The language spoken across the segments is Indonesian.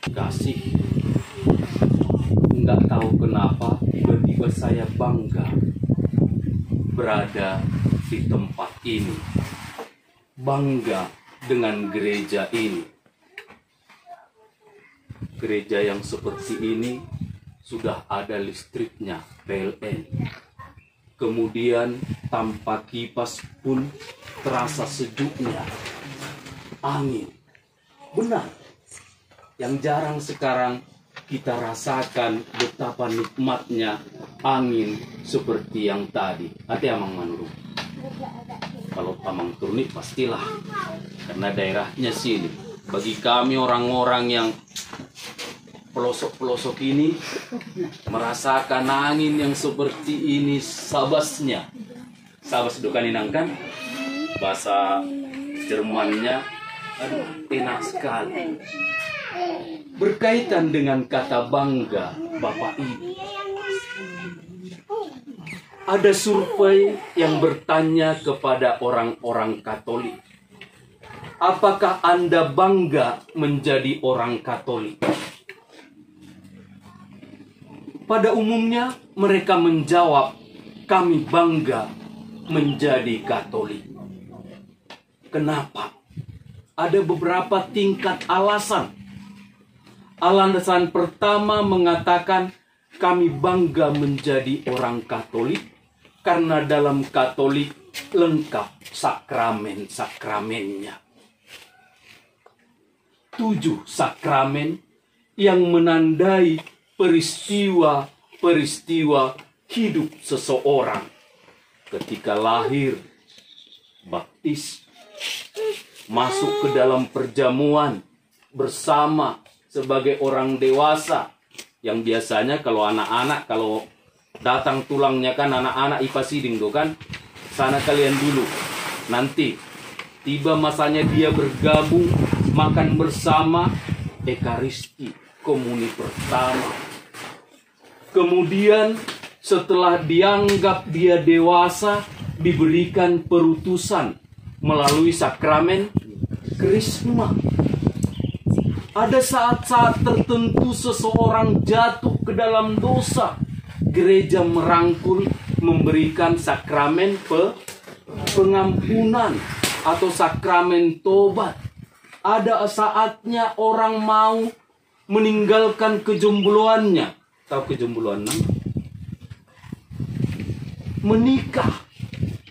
Kasih, nggak tahu kenapa tiba-tiba saya bangga berada di tempat ini, bangga dengan gereja ini. Gereja yang seperti ini sudah ada listriknya, PLN. Kemudian tanpa kipas pun terasa sejuknya angin. Benar, yang jarang sekarang kita rasakan betapa nikmatnya angin seperti yang tadi. Hati Amang Manurung. Kalau Amang Turni pastilah, karena daerahnya sini. Bagi kami orang-orang yang pelosok-pelosok ini merasakan angin yang seperti ini, sabasnya. Sabas dukaninangkan bahasa Jermannya, aduh, enak sekali. Berkaitan dengan kata bangga, Bapak Ibu. Ada survei yang bertanya kepada orang-orang Katolik, apakah Anda bangga menjadi orang Katolik? Pada umumnya mereka menjawab, kami bangga menjadi Katolik. Kenapa? Ada beberapa tingkat alasan. Alasan pertama mengatakan, kami bangga menjadi orang Katolik karena dalam Katolik lengkap sakramen-sakramennya. 7 sakramen yang menandai peristiwa-peristiwa hidup seseorang. Ketika lahir, baptis, masuk ke dalam perjamuan bersama sebagai orang dewasa. Yang biasanya kalau anak-anak, kalau datang tulangnya kan anak-anak IPA siding tuh kan, sana kalian dulu. Nanti tiba masanya dia bergabung, makan bersama, Ekaristi, komuni pertama. Kemudian setelah dianggap dia dewasa, diberikan perutusan melalui sakramen Krisma. Ada saat-saat tertentu seseorang jatuh ke dalam dosa, gereja merangkul, memberikan sakramen pengampunan atau sakramen tobat. Ada saatnya orang mau meninggalkan kejombloannya. Tahu kejombloan? Menikah,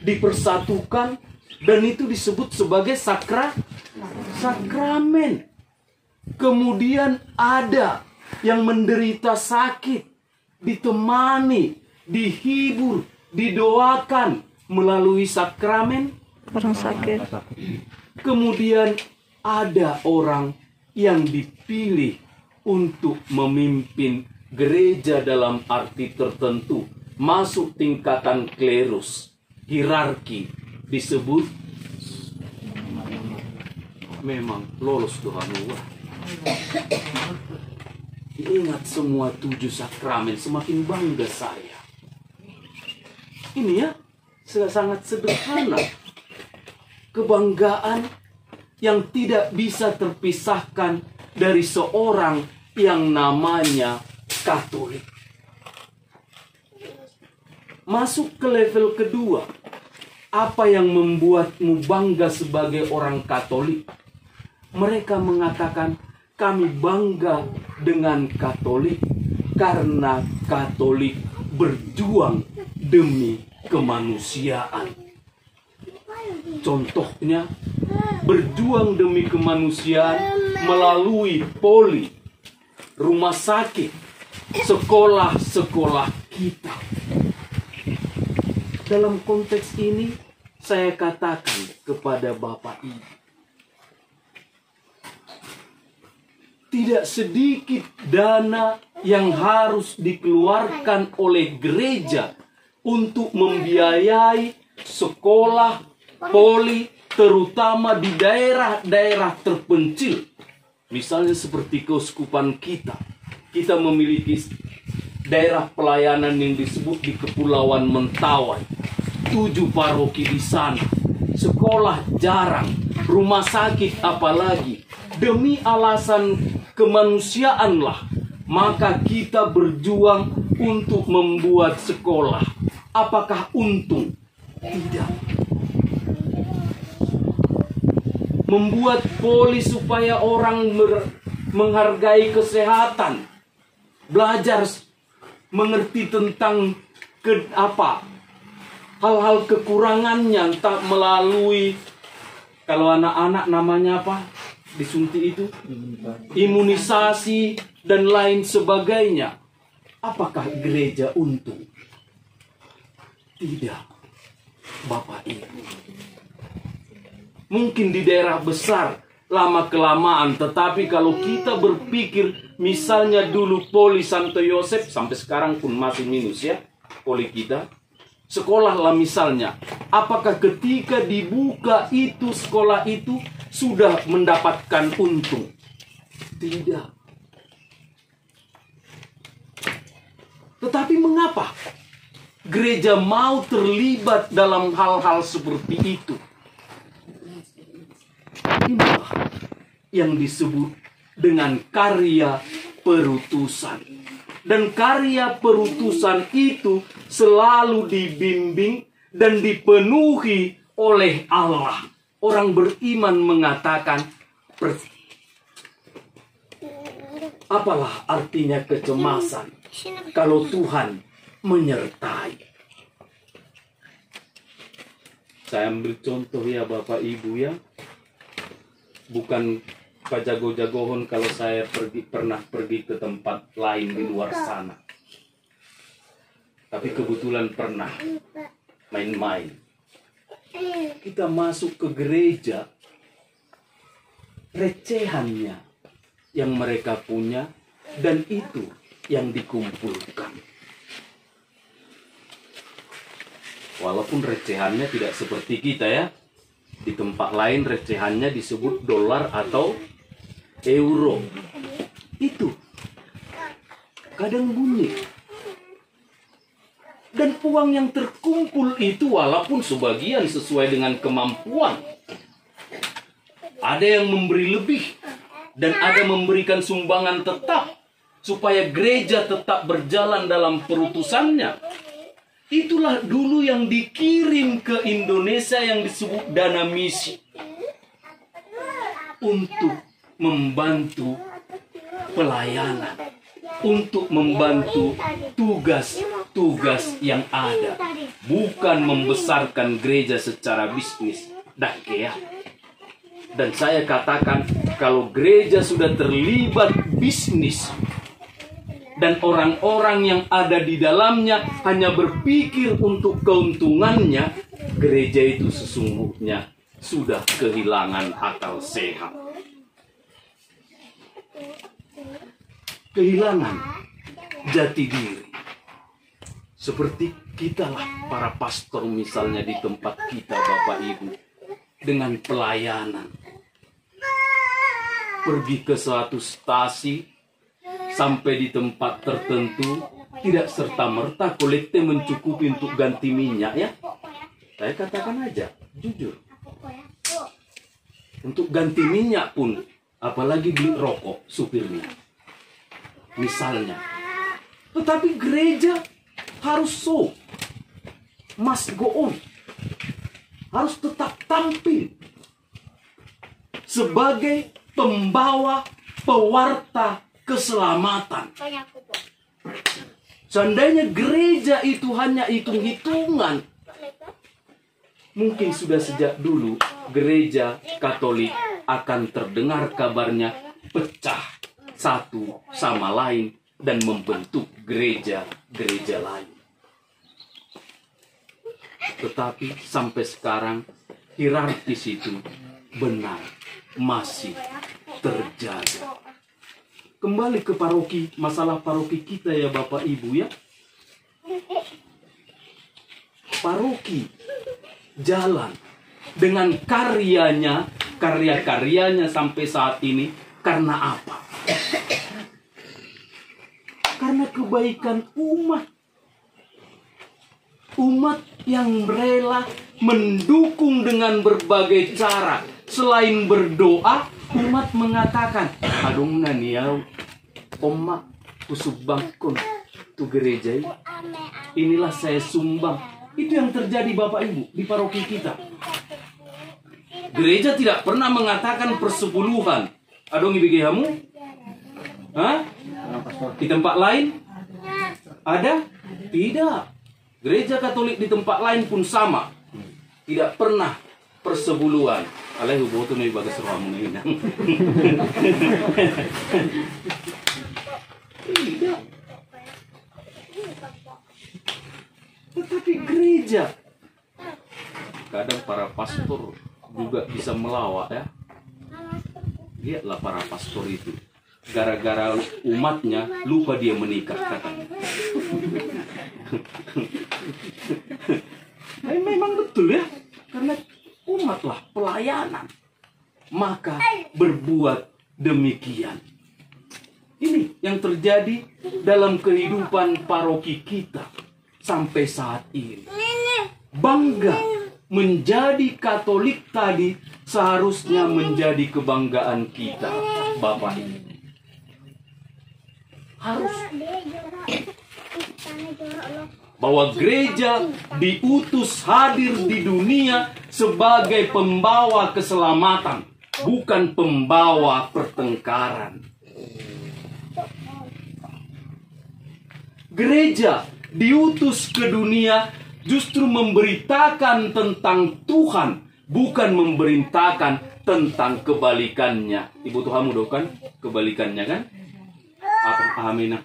dipersatukan, dan itu disebut sebagai sakramen. Kemudian ada yang menderita sakit, ditemani, dihibur, didoakan melalui sakramen orang sakit. Kemudian ada orang yang dipilih untuk memimpin gereja dalam arti tertentu, masuk tingkatan klerus, hierarki, disebut memang lolos Tuhan Allah. Ingat semua 7 sakramen, semakin bangga saya. Ini ya, sangat sederhana. Kebanggaan yang tidak bisa terpisahkan dari seorang yang namanya Katolik. Masuk ke level kedua. Apa yang membuatmu bangga sebagai orang Katolik? Mereka mengatakan, kami bangga dengan Katolik karena Katolik berjuang demi kemanusiaan. Contohnya, berjuang demi kemanusiaan melalui poli, rumah sakit, sekolah-sekolah kita. Dalam konteks ini, saya katakan kepada Bapak Ibu, tidak sedikit dana yang harus dikeluarkan oleh gereja untuk membiayai sekolah, poli, terutama di daerah-daerah terpencil. Misalnya seperti keuskupan kita. Kita memiliki daerah pelayanan yang disebut di Kepulauan Mentawai. 7 paroki di sana. Sekolah jarang, rumah sakit apalagi. Demi alasan kemanusiaanlah, maka kita berjuang untuk membuat sekolah. Apakah untung? Tidak. Membuat polis supaya orang menghargai kesehatan, belajar mengerti tentang hal-hal kekurangannya, tak melalui, kalau anak-anak namanya apa? Disuntik itu imunisasi dan lain sebagainya. Apakah gereja untung? Tidak, Bapak Ibu. Mungkin di daerah besar lama-kelamaan, tetapi kalau kita berpikir misalnya dulu Poli Santo Yosef, sampai sekarang pun masih minus ya poli kita, sekolahlah misalnya, apakah ketika dibuka itu sekolah itu sudah mendapatkan untung? Tidak. Tetapi mengapa gereja mau terlibat dalam hal-hal seperti itu? Inilah yang disebut dengan karya perutusan. Dan karya perutusan itu selalu dibimbing dan dipenuhi oleh Allah. Orang beriman mengatakan, apalah artinya kecemasan kalau Tuhan menyertai. Saya ambil contoh ya Bapak Ibu ya. Bukan pajago-jagohon kalau saya pernah pergi ke tempat lain di luar sana. Tapi kebetulan pernah main-main. Kita masuk ke gereja, recehannya yang mereka punya, dan itu yang dikumpulkan. Walaupun recehannya tidak seperti kita ya. Di tempat lain recehannya disebut dolar atau euro. Itu kadang bunyi. Dan uang yang terkumpul itu walaupun sebagian sesuai dengan kemampuan. Ada yang memberi lebih dan ada memberikan sumbangan tetap supaya gereja tetap berjalan dalam perutusannya. Itulah dulu yang dikirim ke Indonesia yang disebut dana misi. Untuk membantu pelayanan. Untuk membantu tugas-tugas yang ada. Bukan membesarkan gereja secara bisnis. Dan saya katakan, kalau gereja sudah terlibat bisnis, dan orang-orang yang ada di dalamnya hanya berpikir untuk keuntungannya, gereja itu sesungguhnya sudah kehilangan akal sehat. Kehilangan jati diri. Seperti kitalah para pastor misalnya di tempat kita Bapak Ibu. Dengan pelayanan. Pergi ke suatu stasi, sampai di tempat tertentu, tidak serta-merta kolekte mencukupi untuk ganti minyak ya. Saya katakan aja, jujur. Untuk ganti minyak pun, apalagi beli rokok supirnya. Misalnya. Tetapi gereja harus must go on. Harus tetap tampil. Sebagai pembawa, pewarta keselamatan. Seandainya gereja itu hanya hitung-hitungan, mungkin sudah sejak dulu gereja Katolik akan terdengar kabarnya pecah satu sama lain dan membentuk gereja-gereja lain. Tetapi sampai sekarang hierarkis itu benar masih terjaga. Kembali ke paroki, masalah paroki kita ya Bapak Ibu ya. Paroki jalan dengan karya-karyanya sampai saat ini karena apa? Karena kebaikan umat. Umat yang rela mendukung dengan berbagai cara. Selain berdoa, umat mengatakan, adong naniau, omak kusumbangkon tu gereja ini. Inilah saya sumbang. Itu yang terjadi Bapak Ibu di paroki kita. Gereja tidak pernah mengatakan persepuluhan. Adong ibigi kamu? Hah? Di tempat lain? Ada? Tidak. Gereja Katolik di tempat lain pun sama. Tidak pernah persepuluhan. Alai hubo tu nih bagas ruamu ini. Tidak. Tetapi gereja, kadang para pastor juga bisa melawak ya. Lihatlah para pastor itu, gara-gara umatnya lupa dia menikah katanya. Memang betul ya, karena umatlah pelayanan, maka berbuat demikian. Ini yang terjadi dalam kehidupan paroki kita sampai saat ini. Bangga menjadi Katolik tadi seharusnya menjadi kebanggaan kita, Bapak Ibu. Harus bahwa gereja diutus hadir di dunia sebagai pembawa keselamatan, bukan pembawa pertengkaran. Gereja diutus ke dunia justru memberitakan tentang Tuhan, bukan memberitakan tentang kebalikannya. Ibu Tuhanmu kan kebalikannya kan? Amin.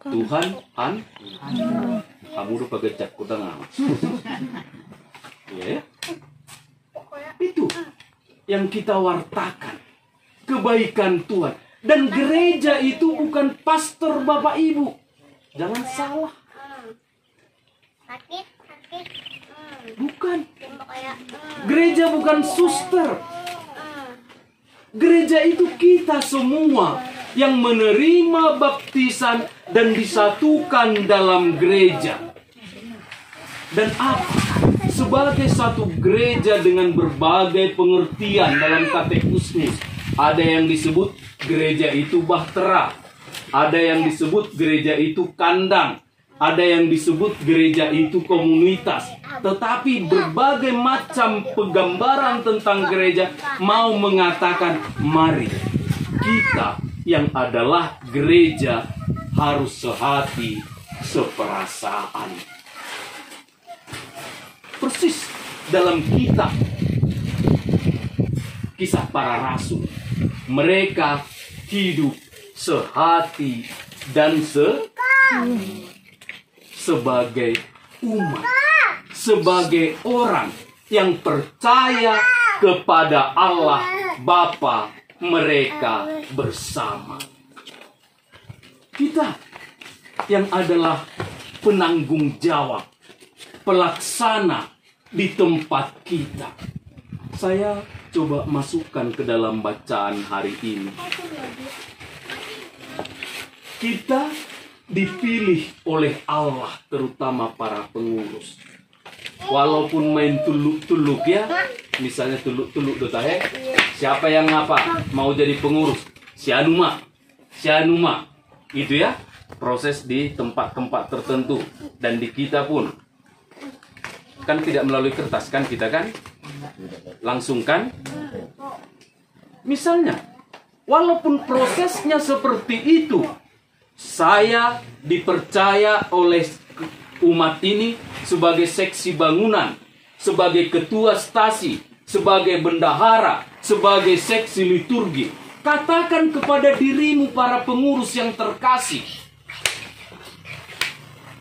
Tuhan kamu udah pagajak ko nga. Ya. Itu yang kita wartakan, kebaikan Tuhan. Dan gereja itu bukan pastor Bapak Ibu. Jangan salah. Bukan. Gereja bukan suster. Gereja itu kita semua yang menerima baptisan dan disatukan dalam gereja. Dan apa? Sebagai satu gereja dengan berbagai pengertian dalam katekismus. Ada yang disebut gereja itu bahtera. Ada yang disebut gereja itu kandang. Ada yang disebut gereja itu komunitas. Tetapi berbagai macam penggambaran tentang gereja mau mengatakan, mari kita yang adalah gereja harus sehati, seperasaan. Persis dalam kitab Kisah Para Rasul, mereka hidup sehati dan sebagai umat, sebagai orang yang percaya kepada Allah Bapa mereka bersama. Kita yang adalah penanggung jawab, pelaksana di tempat kita. Saya coba masukkan ke dalam bacaan hari ini. Kita dipilih oleh Allah, terutama para pengurus. Walaupun main tuluk-tuluk ya, misalnya tuluk-tuluk dotahe, siapa yang apa mau jadi pengurus? Si Anuma, itu ya, proses di tempat-tempat tertentu. Dan di kita pun, kan tidak melalui kertas kan kita kan? Langsung kan? Misalnya, walaupun prosesnya seperti itu, saya dipercaya oleh umat ini sebagai seksi bangunan, sebagai ketua stasi, sebagai bendahara, sebagai seksi liturgi. Katakan kepada dirimu para pengurus yang terkasih,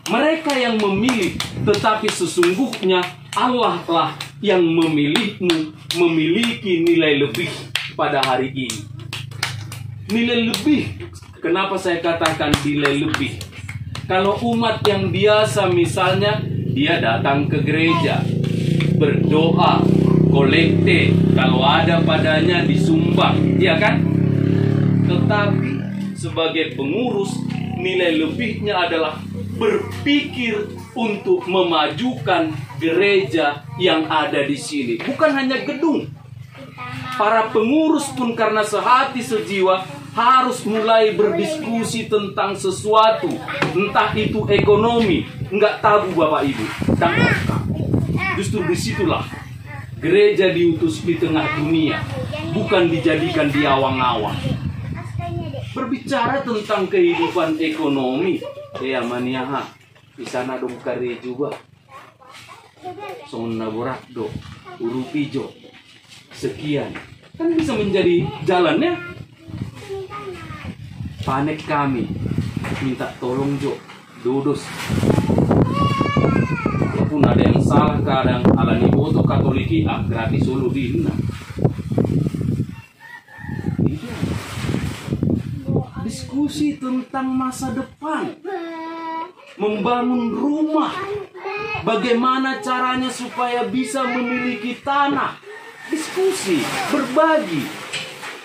mereka yang memilih, tetapi sesungguhnya Allah lah yang memilihmu memiliki nilai lebih pada hari ini. Nilai lebih. Kenapa saya katakan nilai lebih? Kalau umat yang biasa misalnya, dia datang ke gereja, berdoa, kolekte, kalau ada padanya disumbang, ya kan? Tetapi sebagai pengurus, nilai lebihnya adalah berpikir untuk memajukan gereja yang ada di sini. Bukan hanya gedung. Para pengurus pun karena sehati sejiwa harus mulai berdiskusi tentang sesuatu. Entah itu ekonomi, enggak tabu Bapak Ibu. Dan justru disitulah gereja diutus di tengah dunia, bukan dijadikan di awang-awang. Berbicara tentang kehidupan ekonomi, ya maniaha, di sana dong kare juga. Sonna borak do, urupijo, sekian. Kan bisa menjadi jalannya. Panek kami, minta tolong Jo, dodos. Walaupun ada yang salah kadang alani boto Katoliki, gratis solo dina. Diskusi tentang masa depan, membangun rumah, bagaimana caranya supaya bisa memiliki tanah, diskusi, berbagi.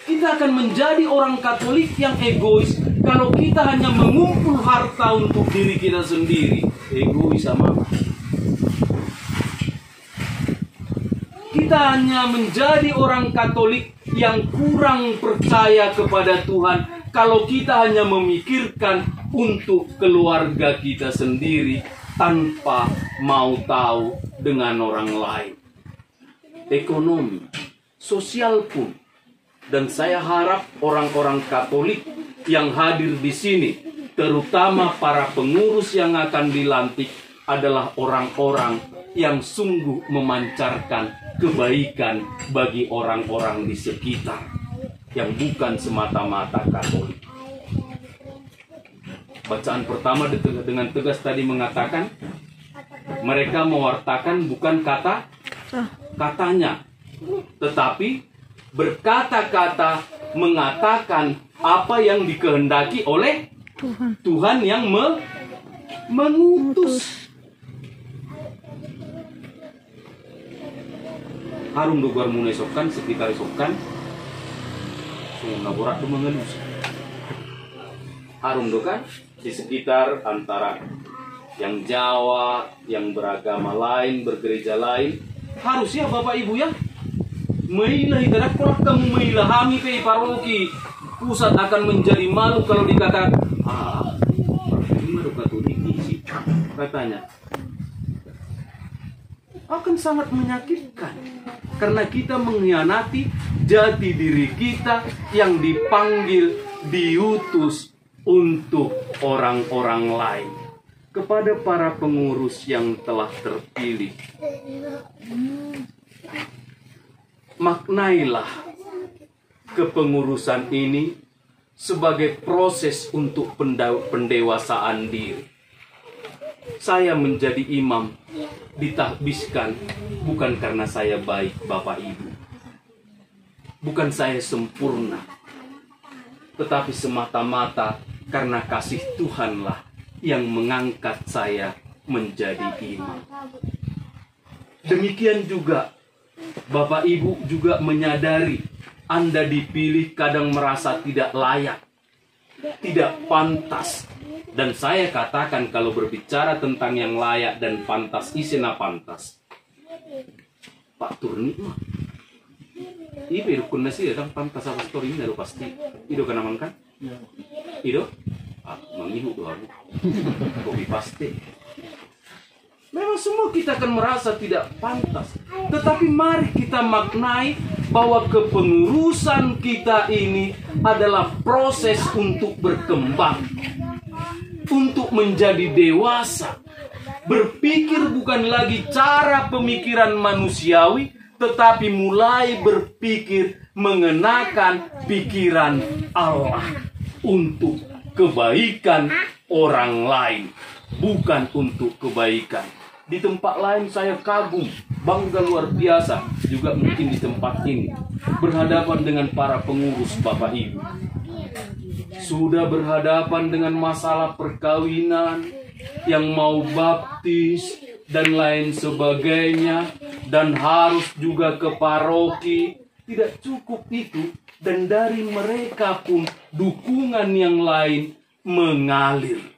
Kita akan menjadi orang Katolik yang egois kalau kita hanya mengumpul harta untuk diri kita sendiri. Egois sama. Kita hanya menjadi orang Katolik yang kurang percaya kepada Tuhan kalau kita hanya memikirkan untuk keluarga kita sendiri tanpa mau tahu dengan orang lain. Ekonomi, sosial pun. Dan saya harap orang-orang Katolik yang hadir di sini, terutama para pengurus yang akan dilantik, adalah orang-orang yang sungguh memancarkan kebaikan bagi orang-orang di sekitar, yang bukan semata-mata Katolik. Bacaan pertama dengan tegas tadi mengatakan, mereka mewartakan bukan katanya, tetapi berkata-kata mengatakan apa yang dikehendaki oleh Tuhan yang mengutus. Harum dogar mulai sokan sekitar sokan, semua borak tu mengelus. Harum dogan di sekitar antara yang Jawa, yang beragama lain, bergereja lain, harusnya Bapak Ibu ya. Mailah itadak kolak kamu mailahami pe paroki pusat akan menjadi malu kalau dikatakan ini baru Katolik sih katanya. Akan sangat menyakitkan karena kita mengkhianati jati diri kita yang dipanggil, diutus untuk orang-orang lain. Kepada para pengurus yang telah terpilih, maknailah kepengurusan ini sebagai proses untuk pendewasaan diri. Saya menjadi imam ditahbiskan bukan karena saya baik Bapak Ibu, bukan saya sempurna, tetapi semata-mata karena kasih Tuhanlah yang mengangkat saya menjadi imam. Demikian juga Bapak Ibu juga menyadari Anda dipilih kadang merasa tidak layak, tidak pantas. Dan saya katakan kalau berbicara tentang yang layak dan pantas, isena pantas. Pak Turni mah. Ibu rukun nasi datang pantas apa story ini pasti. Ido kan aman kan? Ido? Mangihu doang. Kopi pasti. Memang semua kita akan merasa tidak pantas. Tetapi mari kita maknai bahwa kepengurusan kita ini adalah proses untuk berkembang, untuk menjadi dewasa. Berpikir bukan lagi cara pemikiran manusiawi, tetapi mulai berpikir mengenakan pikiran Allah untuk kebaikan orang lain, bukan untuk kebaikan. Di tempat lain saya kagum, bangga luar biasa, juga mungkin di tempat ini, berhadapan dengan para pengurus Bapak Ibu. Sudah berhadapan dengan masalah perkawinan, yang mau baptis, dan lain sebagainya, dan harus juga ke paroki. Tidak cukup itu, dan dari mereka pun dukungan yang lain mengalir.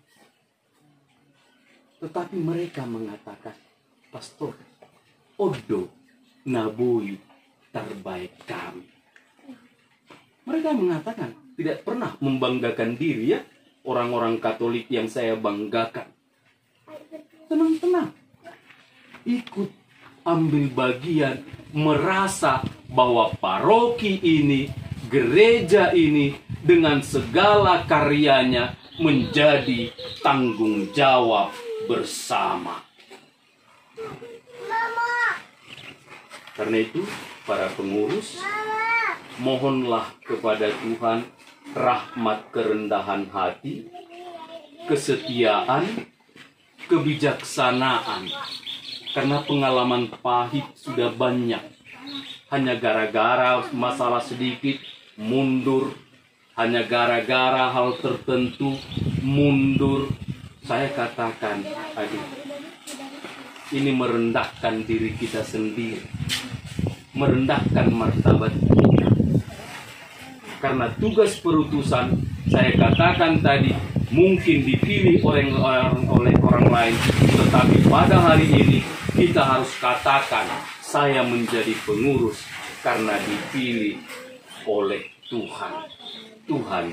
Tetapi mereka mengatakan, Pastor, odo nabui terbaik kami. Mereka mengatakan tidak pernah membanggakan diri ya. Orang-orang Katolik yang saya banggakan. Tenang-tenang. Ikut ambil bagian, merasa bahwa paroki ini, gereja ini, dengan segala karyanya menjadi tanggung jawab bersama. Karena itu, para pengurus, mohonlah kepada Tuhan rahmat kerendahan hati, kesetiaan, kebijaksanaan. Karena pengalaman pahit sudah banyak. Hanya gara-gara masalah sedikit, mundur. Hanya gara-gara hal tertentu, mundur. Saya katakan, adik, ini merendahkan diri kita sendiri. Merendahkan martabat kita. Karena tugas perutusan, saya katakan tadi, mungkin dipilih oleh orang lain, tetapi pada hari ini kita harus katakan, saya menjadi pengurus karena dipilih oleh Tuhan. Tuhan